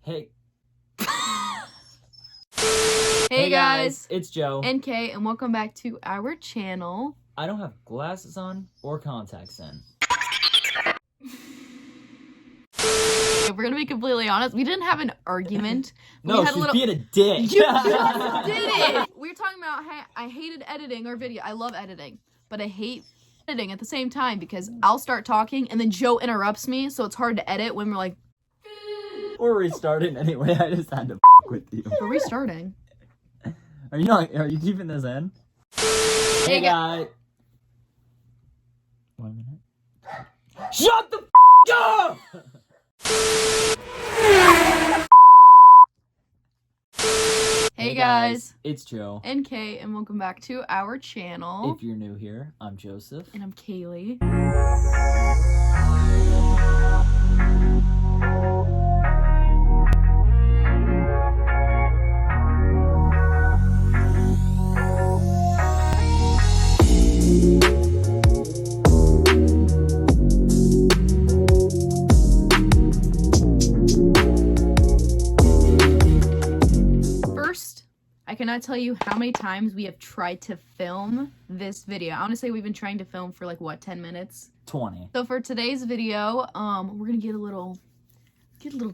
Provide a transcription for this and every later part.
Hey. Hey guys, it's Joe and Kay, and welcome back to our channel. I don't have glasses on or contacts in. If we're gonna be completely honest, we didn't have an argument. No, we had she's being a dick. You just did it! We were talking about how I hated editing our video. I love editing, but I hate editing at the same time because I'll start talking and then Joe interrupts me, so it's hard to edit when we're like... We're restarting anyway, I just had to with you. We're restarting. Are you keeping this in? Hey guys. 1 minute. Shut the up! Hey guys, it's Joe and Kay, and welcome back to our channel. If you're new here, I'm Joseph. And I'm Kaylee. I cannot tell you how many times we have tried to film this video. I want to say we've been trying to film for like, what, 10 minutes? 20. So for today's video, we're gonna get a little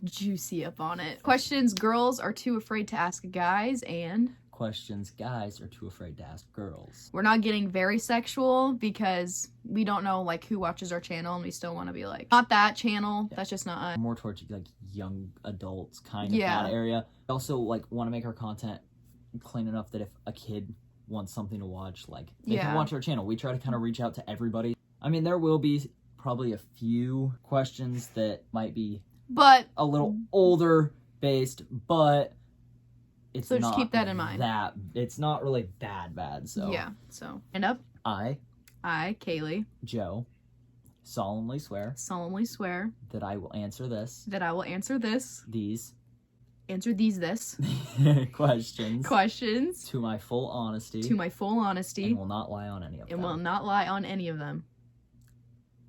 juicy up on it. Questions girls are too afraid to ask guys, and questions guys are too afraid to ask girls. We're not getting very sexual because we don't know like who watches our channel, and we still want to be like, not that channel. Yeah. That's just not us. More towards like young adults kind of that area. We also like want to make our content clean enough that if a kid wants something to watch, like they can watch our channel. We try to kind of reach out to everybody. I mean, there will be probably a few questions that might be a little older based, but it's so not just keep that in mind. That it's not really that bad. So yeah. So end up. I, Kaylee, Joe, solemnly swear that I will answer this. Answer these questions to my full honesty. And will not lie on any of them.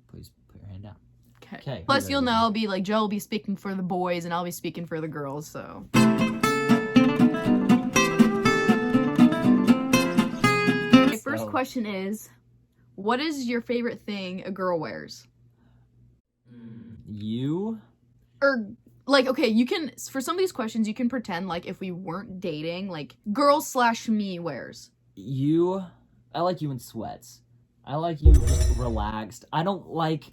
Please put your hand down. Okay. Plus, you'll know, be like, Joe will be speaking for the boys and I'll be speaking for the girls, so. Okay, first question is, what is your favorite thing a girl wears? You? Or... like, okay, you can, for some of these questions, you can pretend like if we weren't dating, like, girl/me wears. I like you in sweats. I like you just relaxed. I don't like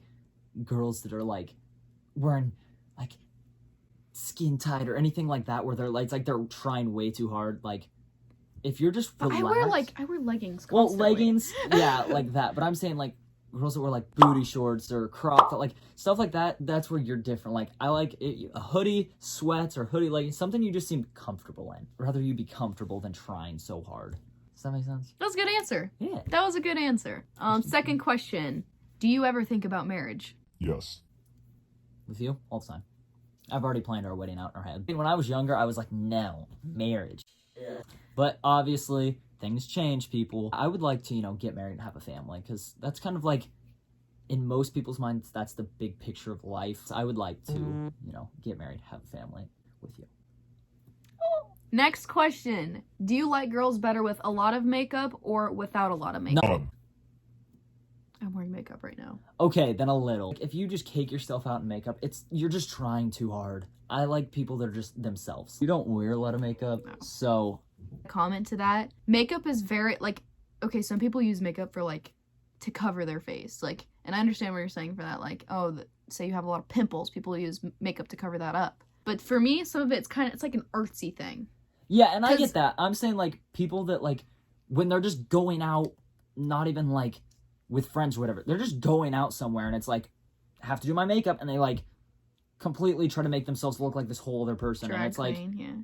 girls that are, like, wearing, like, skin tight or anything like that where they're, like, it's like they're trying way too hard. Like, if you're just relaxed. I wear leggings constantly. Well, leggings, yeah, like that. But I'm saying, like, girls that wear like booty shorts or crop, like stuff like that, that's where you're different. Like I like a hoodie, sweats, or hoodie leggings, something you just seem comfortable in. Rather you be comfortable than trying so hard. Does that make sense? That was a good answer. Yeah. That was a good answer. Second question. Do you ever think about marriage? Yes. With you? All the time. I've already planned our wedding out in our head. When I was younger, I was like, no, marriage. Yeah. But obviously, things change, people. I would like to, get married and have a family, because that's kind of like, in most people's minds, that's the big picture of life. So I would like to, get married, have a family with you. Next question. Do you like girls better with a lot of makeup or without a lot of makeup? None. I'm wearing makeup right now. Okay, then a little. If you just cake yourself out in makeup, you're just trying too hard. I like people that are just themselves. You don't wear a lot of makeup, so... Comment to that. Makeup is very, like, okay, some people use makeup for, like, to cover their face. Like, and I understand what you're saying for that. Like, say you have a lot of pimples, people use makeup to cover that up. But for me, some of it's like an artsy thing. Yeah, and I get that. I'm saying, like, people that, like, when they're just going out, not even, like, with friends or whatever, they're just going out somewhere, and it's like, have to do my makeup, and they, like, completely try to make themselves look like this whole other person. Drag and it's queen, like, yeah.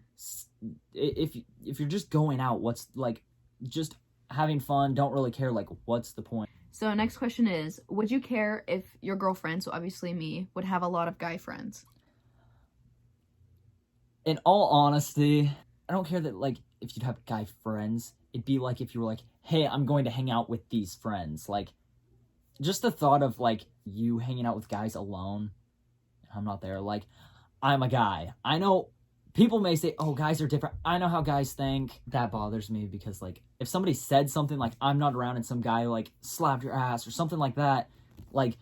if you're just going out, what's, like, just having fun, don't really care, like, what's the point? So next question is, would you care if your girlfriend, so obviously me, would have a lot of guy friends? In all honesty, I don't care that, like, if you'd have guy friends. It'd be like if you were like, hey, I'm going to hang out with these friends. Like, just the thought of, like, you hanging out with guys alone, I'm not there. Like, I'm a guy. I know people may say, oh, guys are different. I know how guys think. That bothers me because, like, if somebody said something like, I'm not around and some guy, like, slapped your ass or something like that, like,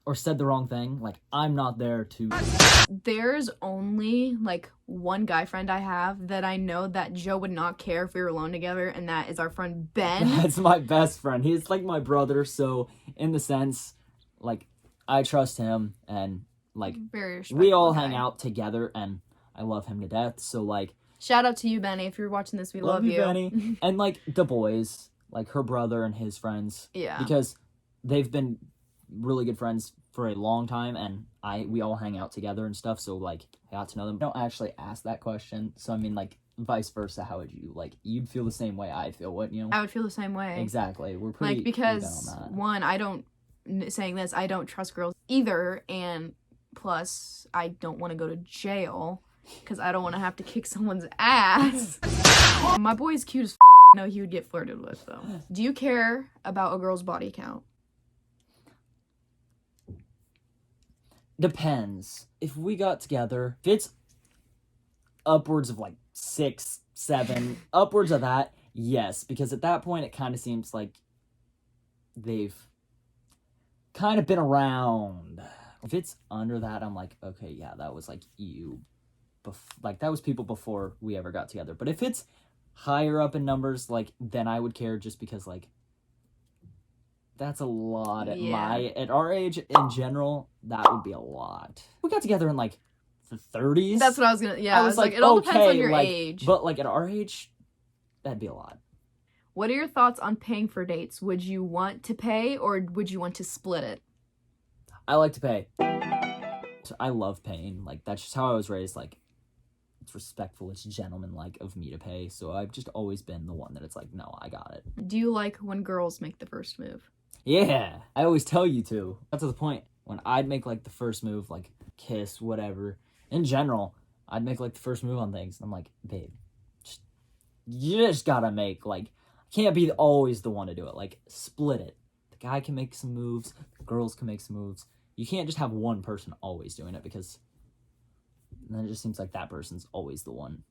or said the wrong thing, like, I'm not there to... There's only, like, one guy friend I have that I know that Joe would not care if we were alone together, and that is our friend Ben. That's my best friend. He's, like, my brother, so, in the sense, like, I trust him, and, like, we all hang out together, and I love him to death, so, like... Shout out to you, Benny, if you're watching this, we love you. Benny. And, like, the boys, like, her brother and his friends. Yeah. Because they've been really good friends for a long time, and we all hang out together and stuff, so, like, I got to know them. I don't actually ask that question, so, I mean, like, vice versa, how would you, like, you'd feel the same way I feel, wouldn't you? I would feel the same way. Exactly. We're pretty like, because, on that. One, I don't trust girls either, and plus, I don't want to go to jail, because I don't want to have to kick someone's ass. My boy's cute as I know he would get flirted with, though. Do you care about a girl's body count? Depends. If we got together, if it's upwards of like 6, 7, upwards of that, yes. Because at that point, it kind of seems like they've kind of been around. If it's under that, I'm like, okay, yeah, that was like you. Like, that was people before we ever got together. But if it's higher up in numbers, like, then I would care just because, like, that's a lot at our age in general. That would be a lot. We got together in like the 30s. That's what I was gonna. Yeah, I was like, it all depends on your age. But like at our age, that'd be a lot. What are your thoughts on paying for dates? Would you want to pay or would you want to split it? I like to pay. So I love paying. Like, that's just how I was raised. Like, it's respectful, it's gentleman-like of me to pay. So I've just always been the one that it's like, no, I got it. Do you like when girls make the first move? Yeah, I always tell you to. That's the point. When I'd make, like, the first move, like, kiss, whatever, in general, I'd make, like, the first move on things. I'm like, babe, you just gotta make, like, can't be always the one to do it. Like, split it. The guy can make some moves, the girls can make some moves. You can't just have one person always doing it, because then it just seems like that person's always the one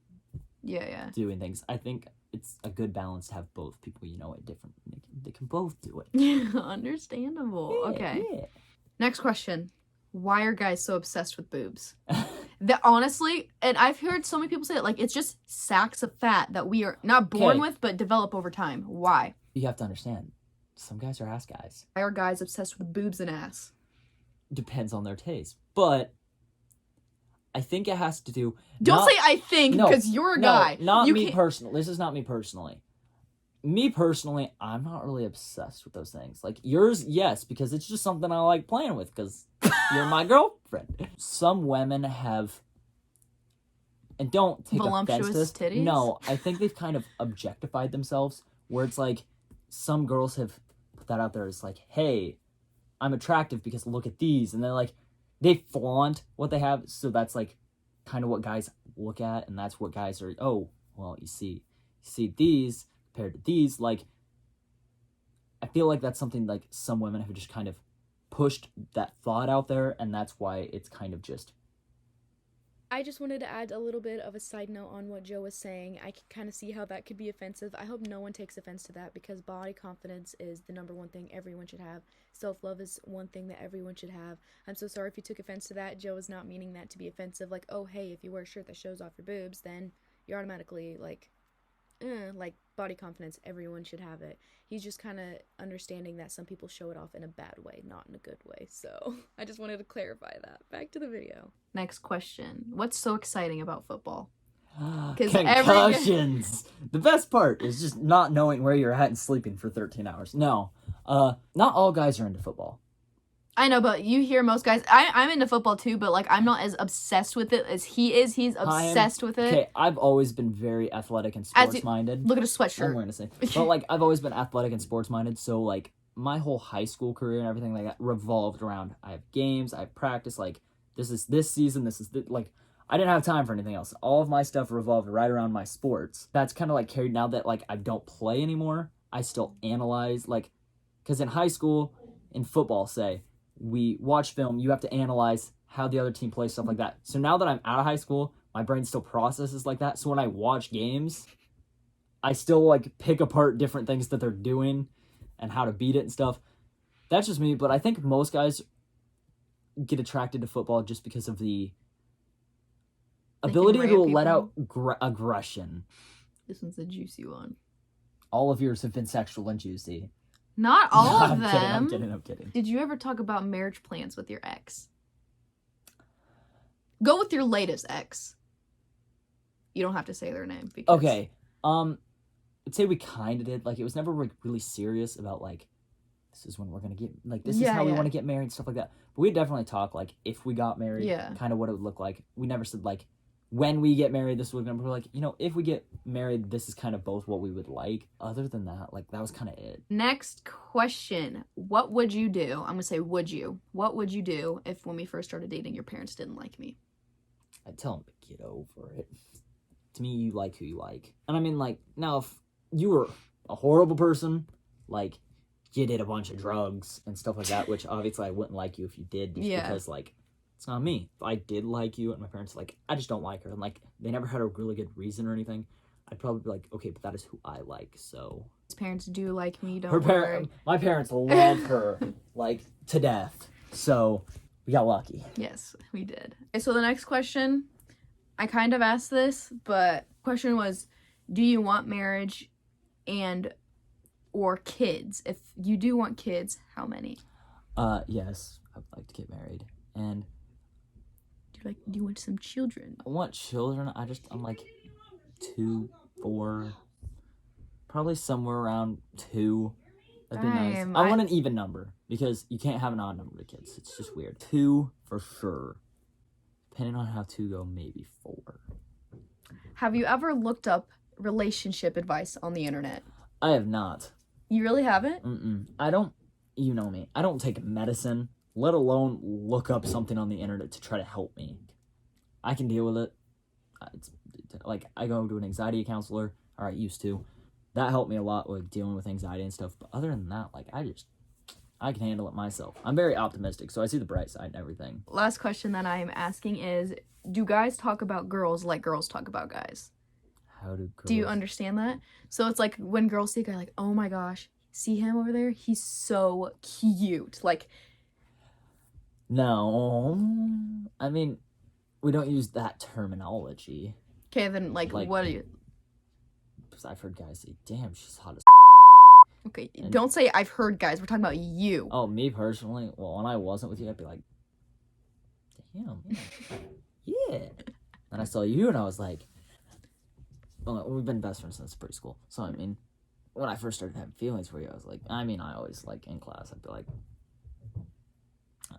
doing things. I think it's a good balance to have both people, you know, at different... They can both do it. Understandable. Yeah, okay. Yeah. Next question. Why are guys so obsessed with boobs? Honestly, and I've heard so many people say it, like, it's just sacks of fat that we are not born with, but develop over time. Why? You have to understand, some guys are ass guys. Why are guys obsessed with boobs and ass? Depends on their taste. But I think it has to do... Don't say I think, because you're a guy. Not me personally. This is not me personally. Me personally, I'm not really obsessed with those things. Like, yours, yes, because it's just something I like playing with, because you're my girlfriend. Some women have... And don't take offense to this. Titties? No, I think they've kind of objectified themselves, where it's like, some girls have put that out there as like, hey, I'm attractive because look at these. And they're like, they flaunt what they have, so that's like kind of what guys look at, and that's what guys are, oh, well, you see these compared to these. Like, I feel like that's something like some women have just kind of pushed that thought out there, and that's why it's kind of just... I just wanted to add a little bit of a side note on what Joe was saying. I can kind of see how that could be offensive. I hope no one takes offense to that, because body confidence is the number one thing everyone should have. Self-love is one thing that everyone should have. I'm so sorry if you took offense to that. Joe is not meaning that to be offensive. Like, oh, hey, if you wear a shirt that shows off your boobs, then you're automatically, like body confidence, everyone should have it. He's just kind of understanding that some people show it off in a bad way, not in a good way. So I just wanted to clarify that. Back to the video. Next question. What's so exciting about football? Concussions! The best part is just not knowing where you're at and sleeping for 13 hours. No. Not all guys are into football. I know, but you hear most guys... I'm into football too, but, like, I'm not as obsessed with it as he is. He's obsessed with it. Okay, I've always been very athletic and sports-minded. Look at a sweatshirt. I'm going to say. But, like, I've always been athletic and sports-minded, so, like, my whole high school career and everything like that revolved around, I have games, I have practice, like, this is this season, like, I didn't have time for anything else. All of my stuff revolved right around my sports. That's kind of, like, carried now that, like, I don't play anymore. I still analyze, like, because in high school, in football, say, we watch film, you have to analyze how the other team plays, stuff like that. So now that I'm out of high school, my brain still processes like that. So when I watch games, I still like pick apart different things that they're doing and how to beat it and stuff. That's just me, but I think most guys get attracted to football just because of the ability to let out aggression. This one's a juicy one. All of yours have been sexual and juicy. Not all of them. I'm kidding. Did you ever talk about marriage plans with your ex? Go with your latest ex. You don't have to say their name. Because... Okay. I'd say we kind of did. Like, it was never like really serious about like, this is when we're gonna get like this is how we want to get married and stuff like that. But we definitely talk like if we got married, kind of what it would look like. We never said like when we get married, this is what we're gonna be like. You know, if we get married, this is kind of both what we would like. Other than that, like that was kind of it. Next question: what would you do? I'm gonna say, would you? What would you do if when we first started dating, your parents didn't like me? I'd tell them to get over it. To me, you like who you like, and I mean like now if you were a horrible person, like. You did a bunch of drugs and stuff like that, which obviously I wouldn't like you if you did, just because, like, it's not me. If I did like you and my parents, like, I just don't like her, and, like, they never had a really good reason or anything, I'd probably be like, okay, but that is who I like, so... His parents do like me, don't worry. My parents love her, like, to death, so we got lucky. Yes, we did. Okay, so the next question, I kind of asked this, but question was, do you want marriage and... or kids? If you do want kids, how many? Yes, I'd like to get married. And do you want some children? I want children. I'm like 2, 4, probably somewhere around 2. That'd be nice. I want an even number because you can't have an odd number of kids. It's just weird. 2 for sure. Depending on how 2 go, maybe 4. Have you ever looked up relationship advice on the internet? I have not. You really haven't? I don't, you know me, I don't take medicine, let alone look up something on the internet to try to help me. I can deal with it. It's, like, I go to an anxiety counselor, or I used to. That helped me a lot with dealing with anxiety and stuff, but other than that, like, I can handle it myself. I'm very optimistic, so I see the bright side and everything. Last question that I am asking is, do guys talk about girls like girls talk about guys? How do girls... Do you understand that? So it's like when girls see a guy, like, oh my gosh, see him over there? He's so cute. Like, no. I mean, we don't use that terminology. Okay, then, like what are you... Because I've heard guys say, damn, she's hot as Okay, and don't say I've heard guys. We're talking about you. Oh, me personally? Well, when I wasn't with you, I'd be like, damn, yeah. And I saw you and I was like, well, we've been best friends since preschool. So, I mean, when I first started having feelings for you, I was like, I always, like, in class, I'd be like,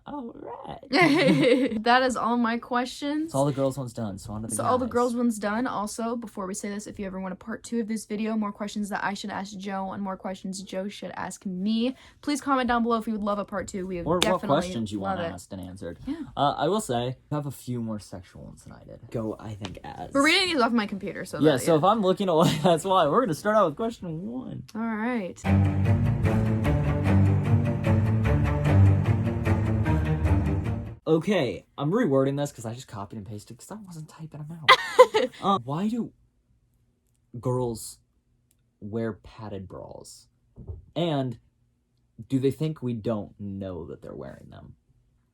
all right. That is all my questions. So all the girls ones done. So on to the guys. All the girls ones done. Also, before we say this, if you ever want a part 2 of this video, more questions that I should ask Joe and more questions Joe should ask me, please comment down below if you would love a part 2. We would or definitely what questions you want asked and answered. Yeah. I will say, I have a few more sexual ones than I did. Go, I think, as. We're reading these off my computer, so yeah. So if I'm looking away, that's why. We're gonna start out with question 1. All right. Okay, I'm rewording this because I just copied and pasted because I wasn't typing them out. Why do girls wear padded bras? And do they think we don't know that they're wearing them?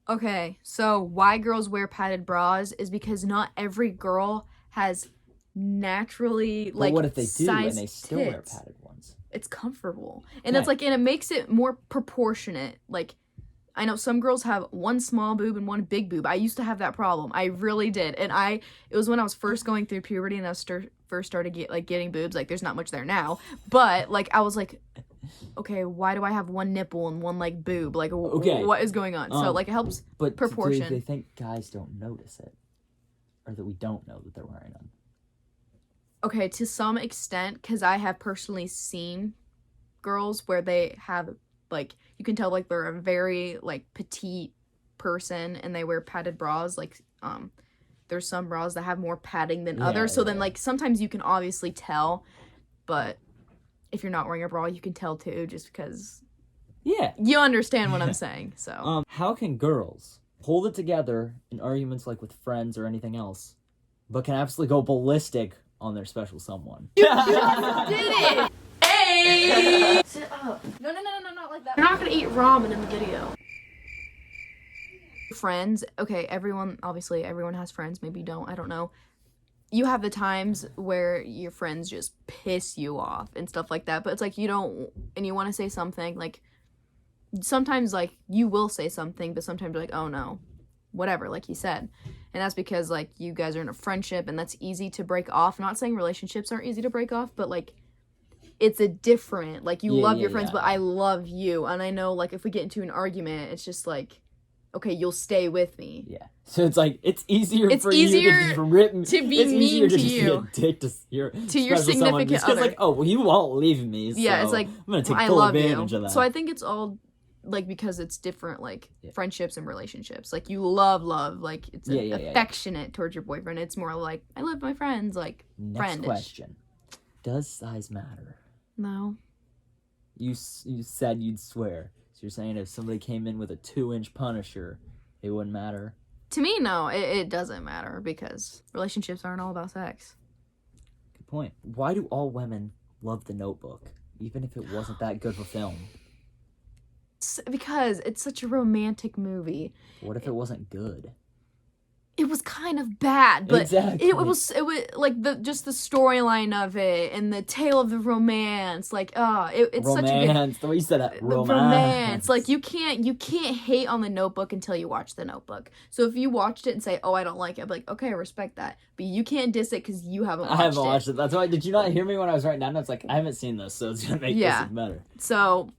Okay, so why girls wear padded bras is because not every girl has naturally, like, but what if they do and they still tits. Wear padded ones? It's comfortable. And it's like, and it makes it more proportionate. Like, I know some girls have one small boob and one big boob. I used to have that problem. I really did. And it was when I was first going through puberty and I first started getting boobs. Like, there's not much there now. But, like, I was like, okay, why do I have one nipple and one, like, boob? Like, what is going on? So, like, it helps proportion. But do they think guys don't notice it? Or that we don't know that they're wearing them? Okay, to some extent, because I have personally seen girls where they have, like, you can tell, like, they're a very, like, petite person and they wear padded bras. Like, there's some bras that have more padding than others. So then, like, sometimes you can obviously tell, but if you're not wearing a bra, you can tell too, just because. Yeah. You understand what I'm saying, so. How can girls hold it together in arguments, like, with friends or anything else, but can absolutely go ballistic on their special someone. You did it! Hey! Sit up. No, not like that. You're not gonna eat ramen in the video. Friends, okay, everyone has friends, maybe you don't, I don't know. You have the times where your friends just piss you off and stuff like that, but it's like you don't, and you want to say something, like, sometimes, like, you will say something, but sometimes you're like, oh no, whatever, like you said. And that's because, like, you guys are in a friendship, and that's easy to break off. Not saying relationships aren't easy to break off, but, like, it's a different, like, you love your friends, but I love you, and I know, like, if we get into an argument, it's just like, okay, you'll stay with me. Yeah. So it's like, it's easier you to just rip me. To be mean to you. Be a dick to your significant other. It's like, oh, well, you won't leave me, so yeah, it's like, I'm going to take full advantage of that. So I think it's all, like, because it's different, like, friendships and relationships. Like, you love, like, it's affectionate towards your boyfriend. It's more like, I love my friends, like, Next question. Does size matter? No. You said you'd swear. So you're saying if somebody came in with a 2-inch Punisher, it wouldn't matter? To me, no, it doesn't matter because relationships aren't all about sex. Good point. Why do all women love The Notebook, even if it wasn't that good of a film? Because it's such a romantic movie. What if it wasn't good? It was kind of bad, but exactly. it was like the storyline of it and the tale of the romance, like it's romance. Such a good the way you said that romance. Like you can't hate on The Notebook until you watch The Notebook. So if you watched it and say, oh, I don't like it, I'd be like, okay, I respect that, but you can't diss it because you haven't watched it. I haven't watched it. That's why. Did you not hear me when I was writing down notes? Like, I haven't seen this, so it's gonna make this even better. So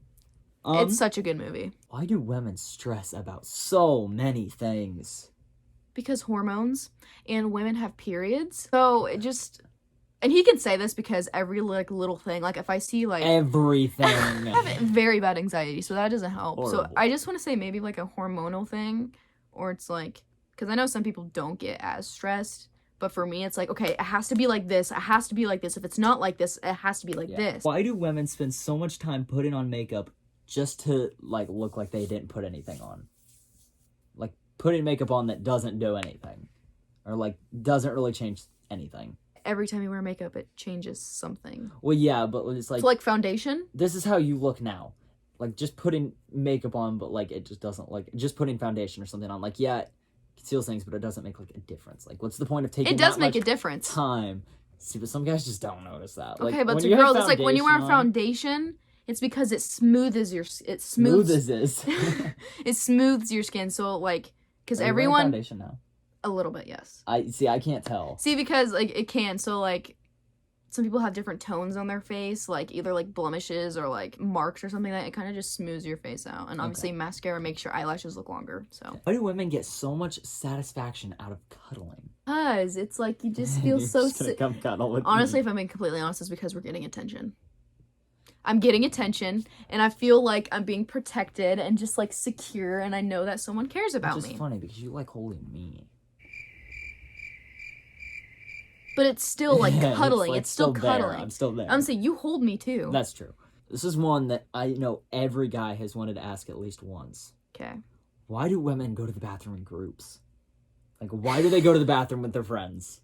it's such a good movie. Why do women stress about so many things? Because hormones, and women have periods. So it just, and he can say this because every, like, little thing, like, if I see, like, everything. I have very bad anxiety, so that doesn't help. Horrible. So I just want to say maybe, like, a hormonal thing, or it's like, because I know some people don't get as stressed, but for me, it's like, okay, it has to be like this, it has to be like this. If it's not like this, it has to be like this. Why do women spend so much time putting on makeup just to, like, look like they didn't put anything on? Like, putting makeup on that doesn't do anything, or, like, doesn't really change anything. Every time you wear makeup, it changes something. Well, yeah, but it's like... So, like, foundation? This is how you look now. Like, just putting makeup on, but, like, it just doesn't, like... Just putting foundation or something on. Like, yeah, it conceals things, but it doesn't make, like, a difference. Like, what's the point of taking It does make a difference. Time? See, but some guys just don't notice that. Okay, like, but to girls, it's like, when you wear foundation... It's because it smooths your... It smooths it smooths your skin, so, like... Because everyone... foundation now? A little bit, yes. I can't tell. See, because, like, it can. So, like, some people have different tones on their face, like, either, like, blemishes or, like, marks or something like that. It kind of just smooths your face out. And obviously, mascara makes your eyelashes look longer, so. Why do women get so much satisfaction out of cuddling? Because it's, like, you just feel so... Come cuddle with Honestly, me. if I'm being completely honest, it's because we're getting attention. I'm getting attention, and I feel like I'm being protected and just, like, secure, and I know that someone cares about me. Which is funny, because you like holding me. But it's still, like, cuddling. It's still cuddling. I'm still there. I'm saying, you hold me, too. That's true. This is one that I know every guy has wanted to ask at least once. Okay. Why do women go to the bathroom in groups? Like, why do they go to the bathroom with their friends?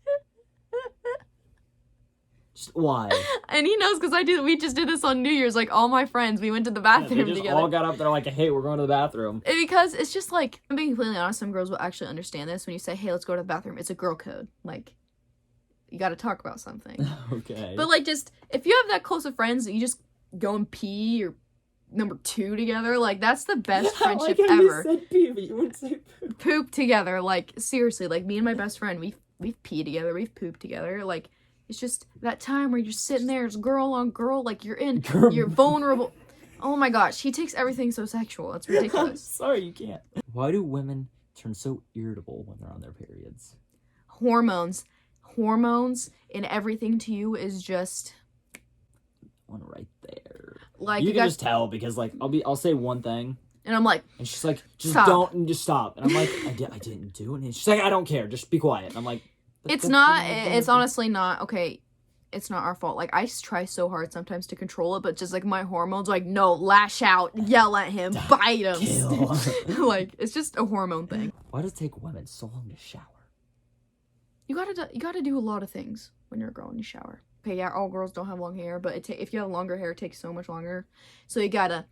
Just why? And he knows because we just did this on New Year's. Like, all my friends, we went to the bathroom they just together. all got up there like, hey, we're going to the bathroom. And because it's just like, I'm being completely honest, some girls will actually understand this when you say, hey, let's go to the bathroom. It's a girl code. Like, you got to talk about something. Okay. But, like, just, if you have that close of friends that you just go and pee or number 2 together, like, that's the best friendship like ever. You said pee, but you wouldn't say poop. Poop together. Like, seriously, like, me and my best friend, we've peed together, we've pooped together. Like, it's just that time where you're sitting there, it's girl on girl, like, you're vulnerable. Oh my gosh, he takes everything so sexual. It's ridiculous. I'm sorry, you can't. Why do women turn so irritable when they're on their periods? Hormones and everything to you is just... One right there. Like, you can just tell because, like, I'll say one thing. And I'm like... And she's like, just stop. don't, and just stop. And I'm like, I didn't do it. And she's like, I don't care, just be quiet. And I'm like... It's honestly not, okay, it's not our fault. Like, I try so hard sometimes to control it, but just, like, my hormones are like, no, lash out, yell at him, bite him. Like, it's just a hormone thing. Why does it take women so long to shower? You gotta do a lot of things when you're a girl and you shower. Okay, yeah, all girls don't have long hair, but if you have longer hair, it takes so much longer. So you gotta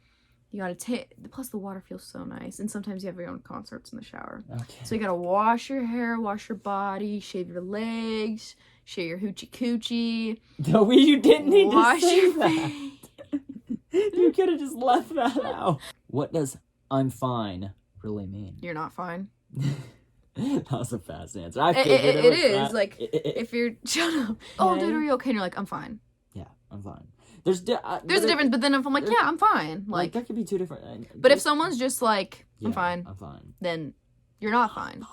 take. Plus, the water feels so nice, and sometimes you have your own concerts in the shower. Okay. So you gotta wash your hair, wash your body, shave your legs, shave your hoochie coochie. No, you didn't need to say your that. face. You could have just left that out. What does "I'm fine" really mean? You're not fine. That was a fast answer. I It figured is like if you're shut up. Oh, dude, are you okay? And you're like, I'm fine. Yeah, I'm fine. There's a difference, but then if I'm like, yeah, I'm fine. Like that could be two different. But if someone's just like, I'm fine, then you're not fine.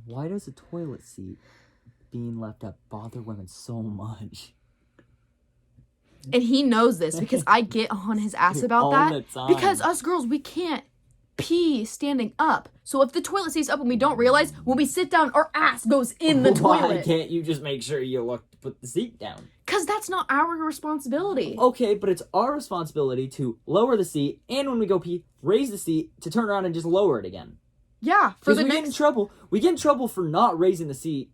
Why does a toilet seat being left up bother women so much? And he knows this because I get on his ass about all that. The time. Because us girls, we can't pee standing up. So if the toilet seat's up and we don't realize, when we sit down, our ass goes in the toilet. Why can't you just make sure you put the seat down? Because that's not our responsibility. Okay, but it's our responsibility to lower the seat, and when we go pee, raise the seat to turn around and just lower it again. Yeah, for the get in trouble. We get in trouble for not raising the seat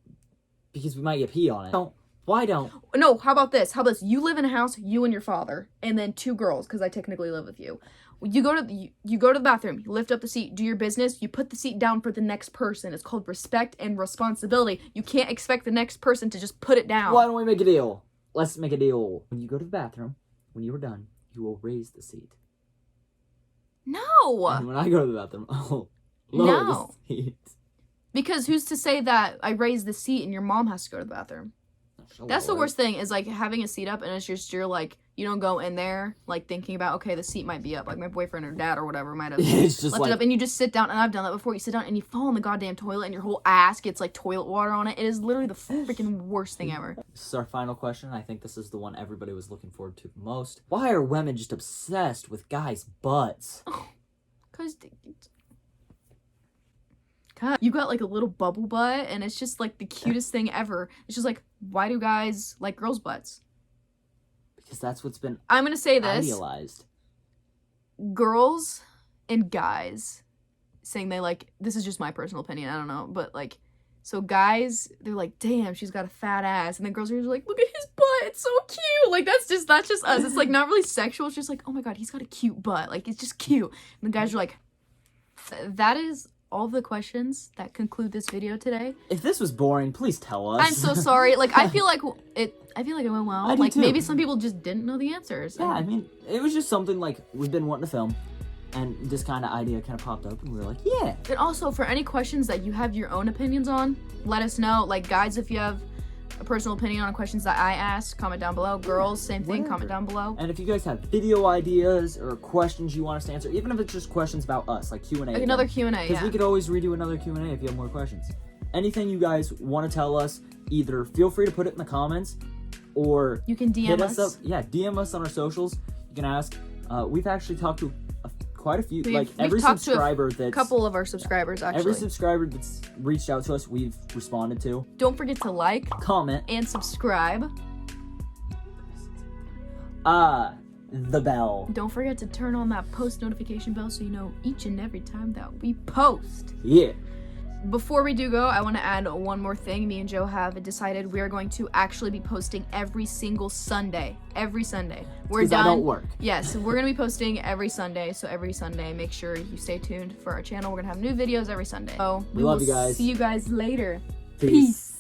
because we might get pee on it. Why don't? No, how about this? How about this? You live in a house, you and your father, and then 2 girls, because I technically live with you. You go to the bathroom, you lift up the seat, do your business, you put the seat down for the next person. It's called respect and responsibility. You can't expect the next person to just put it down. Why don't we make a deal? Let's make a deal. When you go to the bathroom, when you are done, you will raise the seat. No! And when I go to the bathroom, I'll lower the seat. Because who's to say that I raise the seat and your mom has to go to the bathroom? That's the worst thing, is like having a seat up and it's just you're like, you don't go in there like thinking about, okay, the seat might be up. Like my boyfriend or dad or whatever might have it's just left it up, and you just sit down, and I've done that before. You sit down and you fall in the goddamn toilet and your whole ass gets like toilet water on it. It is literally the freaking worst thing ever. This is our final question. I think this is the one everybody was looking forward to the most. Why are women just obsessed with guys' butts? Because you got like a little bubble butt, and it's just like the cutest thing ever. It's just like, why do guys like girls' butts? Because that's what's been I'm gonna say this. Idealized. Girls and guys saying they like, this is just my personal opinion, I don't know, but like, so guys, they're like, damn, she's got a fat ass, and then girls are just like, look at his butt, it's so cute. Like that's just us. It's like not really sexual. It's just like, oh my god, he's got a cute butt. Like it's just cute. And the guys are like, that is all the questions that conclude this video today. If this was boring, please tell us. I'm so sorry. Like I feel like it went well. I do like too. Maybe some people just didn't know the answers. Yeah, I mean, it was just something like we've been wanting to film, and this kind of idea kind of popped up, and we were like, yeah. And also, for any questions that you have your own opinions on, let us know. Like guys, if you have a personal opinion on questions that I asked, comment down below. Girls, same thing, comment down below. And if you guys have video ideas or questions you want us to answer, even if it's just questions about us, like Q&A. Like another Q&A, yeah. Because we could always redo another Q&A if you have more questions. Anything you guys want to tell us, either feel free to put it in the comments, or you can DM us. Up. Yeah, DM us on our socials. You can ask. We've actually talked to quite a few, every subscriber that's... a couple of our subscribers, actually. Every subscriber that's reached out to us, we've responded to. Don't forget to like, comment, and subscribe. The bell. Don't forget to turn on that post notification bell so you know each and every time that we post. Yeah. Before we do go, I want to add one more thing. Me and Joe have decided we are going to actually be posting every single Sunday. Every Sunday. We're done. I don't work. Yes, we're going to be posting every Sunday. So every Sunday, make sure you stay tuned for our channel. We're going to have new videos every Sunday. So we love you guys. See you guys later. Peace.